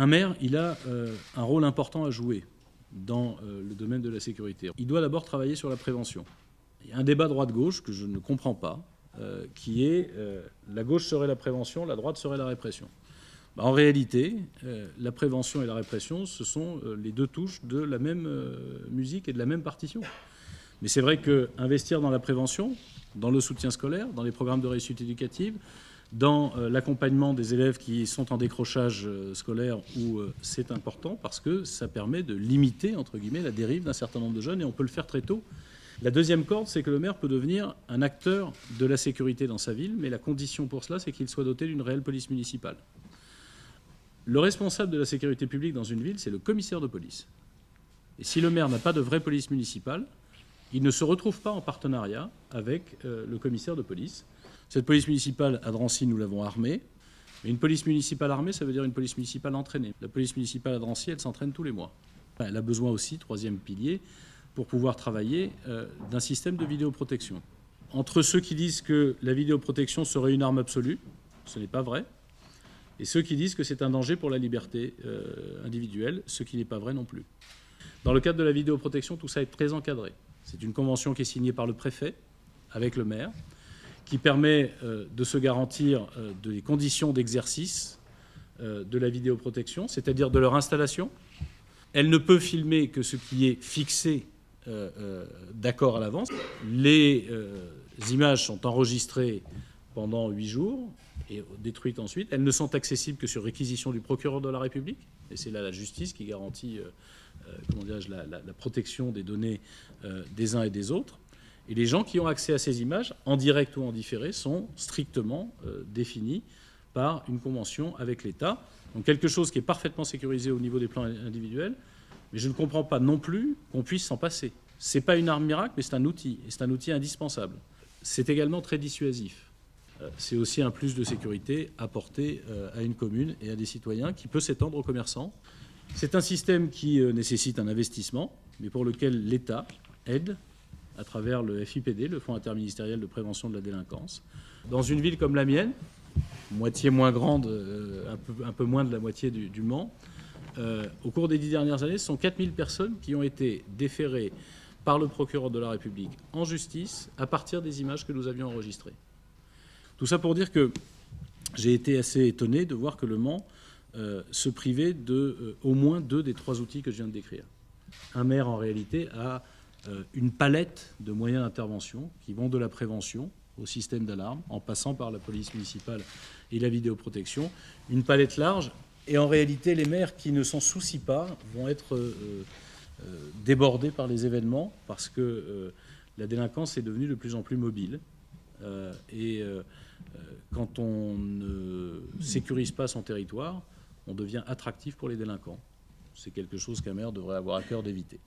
Un maire, il a un rôle important à jouer dans le domaine de la sécurité. Il doit d'abord travailler sur la prévention. Il y a un débat droite-gauche que je ne comprends pas, qui est la gauche serait la prévention, la droite serait la répression. En réalité, la prévention et la répression, ce sont les deux touches de la même musique et de la même partition. Mais c'est vrai qu'investir dans la prévention, dans le soutien scolaire, dans les programmes de réussite éducative, dans l'accompagnement des élèves qui sont en décrochage scolaire, où c'est important parce que ça permet de limiter, entre guillemets, la dérive d'un certain nombre de jeunes, et on peut le faire très tôt. La deuxième corde, c'est que le maire peut devenir un acteur de la sécurité dans sa ville, mais la condition pour cela, c'est qu'il soit doté d'une réelle police municipale. Le responsable de la sécurité publique dans une ville, c'est le commissaire de police. Et si le maire n'a pas de vraie police municipale, il ne se retrouve pas en partenariat avec le commissaire de police. Cette police municipale, à Drancy, nous l'avons armée. Mais une police municipale armée, ça veut dire une police municipale entraînée. La police municipale à Drancy, elle s'entraîne tous les mois. Elle a besoin aussi, troisième pilier, pour pouvoir travailler d'un système de vidéoprotection. Entre ceux qui disent que la vidéoprotection serait une arme absolue, ce n'est pas vrai, et ceux qui disent que c'est un danger pour la liberté individuelle, ce qui n'est pas vrai non plus. Dans le cadre de la vidéoprotection, tout ça est très encadré. C'est une convention qui est signée par le préfet avec le maire, qui permet de se garantir des conditions d'exercice de la vidéoprotection, c'est-à-dire de leur installation. Elle ne peut filmer que ce qui est fixé d'accord à l'avance. Les images sont enregistrées pendant 8 jours et détruites ensuite. Elles ne sont accessibles que sur réquisition du procureur de la République. Et c'est là la justice qui garantit la protection des données des uns et des autres. Et les gens qui ont accès à ces images, en direct ou en différé, sont strictement définis par une convention avec l'État. Donc quelque chose qui est parfaitement sécurisé au niveau des plans individuels, mais je ne comprends pas non plus qu'on puisse s'en passer. Ce n'est pas une arme miracle, mais c'est un outil, et c'est un outil indispensable. C'est également très dissuasif. C'est aussi un plus de sécurité apporté à une commune et à des citoyens qui peut s'étendre aux commerçants. C'est un système qui nécessite un investissement, mais pour lequel l'État aide à travers le FIPD, le Fonds interministériel de prévention de la délinquance. Dans une ville comme la mienne, moitié moins grande, un peu moins de la moitié du Mans, au cours des 10 dernières années, ce sont 4000 personnes qui ont été déférées par le procureur de la République en justice à partir des images que nous avions enregistrées. Tout ça pour dire que j'ai été assez étonné de voir que le Mans se privait de au moins 2 des 3 outils que je viens de décrire. Un maire, en réalité, a une palette de moyens d'intervention qui vont de la prévention au système d'alarme, en passant par la police municipale et la vidéoprotection, une palette large. Et en réalité, les maires qui ne s'en soucient pas vont être débordés par les événements parce que la délinquance est devenue de plus en plus mobile. Quand on ne sécurise pas son territoire, on devient attractif pour les délinquants. C'est quelque chose qu'un maire devrait avoir à cœur d'éviter.